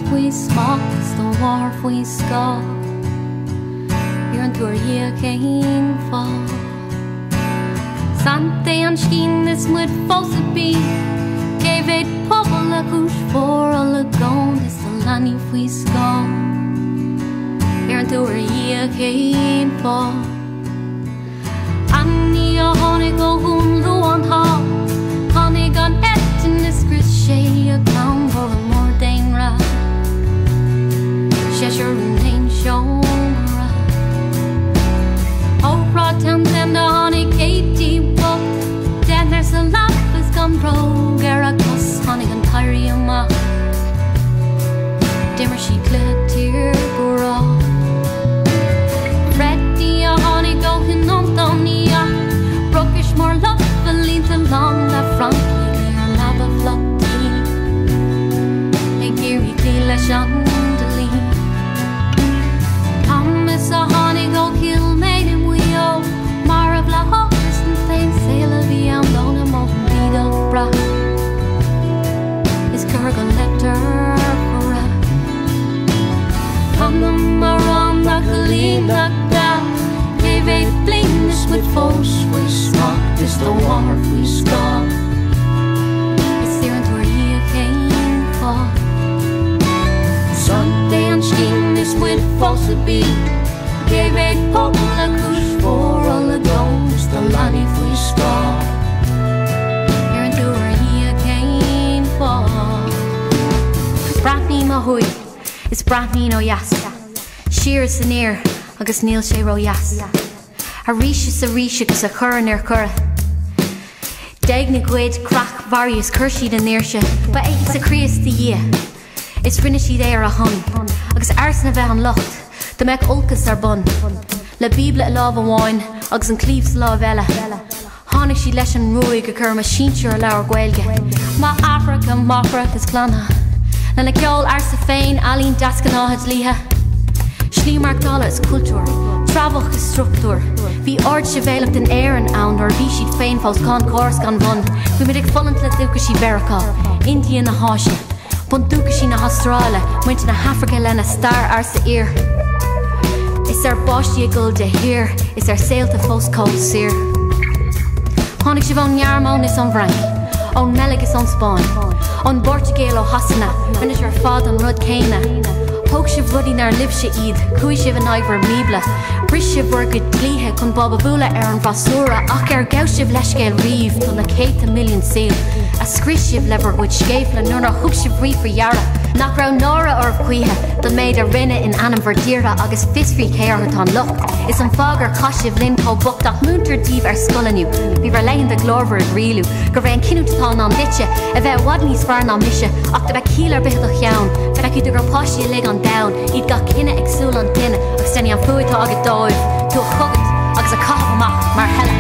faoi smacht do mhór faoi scáth. Iarrann tú Uí Eachaigh fáth. Sant é an scín is muid fósa bí. Géibhéad pobal a cúis mhór olagóin is do leanaí faoi scáth. Iarrann tú Uí Eachaigh fáth. Anní a tháinig ó Dhún Luáin tháinig an etain is gris sé a clán bhór an mór daon rá. Séisiúr an haon seomra. Ó Shráid Townsend a tháinig Katie Buck. Den there's a laugh is gone rogue a cos tháinig an t-éirí amach. Dimmer sí clúd tír go rá. Freddie a tháinig ó hinontóníach. Brokish mór love a línta long le Frankie ar labba flottí. Ag géirí clí leis an delí. Thomas a tháinig ó Kilmaid in Uí Eachaigh. Mar a bhlachas an féin saola bhí an dóna mó bíad ó brach. Is cur go Hector fóra. Canaim Amhrán na coilíneachta. Géibhéad bliain is muid fós faoi smacht is do mhór faoi scáth. Is Iarrann tú Uí Eachaigh fáth. Sant é an scín is muid fósa bí. Géibhéad pobal a cúis mhór olagóin is do leanaí faoi scáth. Iarrann tú Uí Eachaigh fáth. Braithní mo huaig is braithní ó Iasca. Siar san éir agus níl sé ro Ias. A ríis agus a churann ar cura. Deag na gcuid crach bhariús cur siad an éirse, ba é sa chríos de dhia. Is rinne siad é ar a hon, agus ars na bheith an locht, do meic olcas ar bun. Le Bíblia a láh amháin, agus an clíomh sa láh eile. Tháinig siad leis an ruaig a chur mar síonseoir a leabhar Gaeilge. Má Africa mháthair is planna. Na na ceol ars a féin alíonn deascanáid líthe. Slímarctála is cultúr, trabhach is struchtúr. Bhí ord se bhéileach den Iarrann ann or bhí siad féin fós cá córas gan bun. Bhí muid ag follant le dúcha sí Veracá, India na háise. Bun dúcha sí na Austrráile, muinte na Hafrica lena star ar sa ír. Is ar báistí a gul de hir, is ar saolta fós cóil sir. Tháinig si bhán nearmón is an Bhranc, ón Melig is an Spáin, ón Portugal ó Hasanna, an is ar fád an rud céine. Thóg sibh rudí nar libse iad, cúis sibh an áibhar míbla. Bris sibh burgad glíthe chun bob a bhúla ar an bhasúra ach ar gabh sibh leiscéil riomh do na 100 milliún saoil. A scris sibh lebar buid scéifle nuair na thug sibh riomh for Iarrann. Nach rá nára or cuithe do méid a rinne in anam verdíra agus fisrí céirtha tá lucht. Is an fágar cosibh linn có buchtach múntar díomh ar scolaniu. Bhí bhar leinn de glóbhar rialú, gur bhéh an cinútá ná ditse a bheith wad níos fearr ná mise ach do bheith cílar bith do cheann. Bheith acu do gur páistí le an down, iad ga cinenne ag súil an duine agus denna an fuaitá agad dóibh, tú a chugad agus a cath amach mar hela.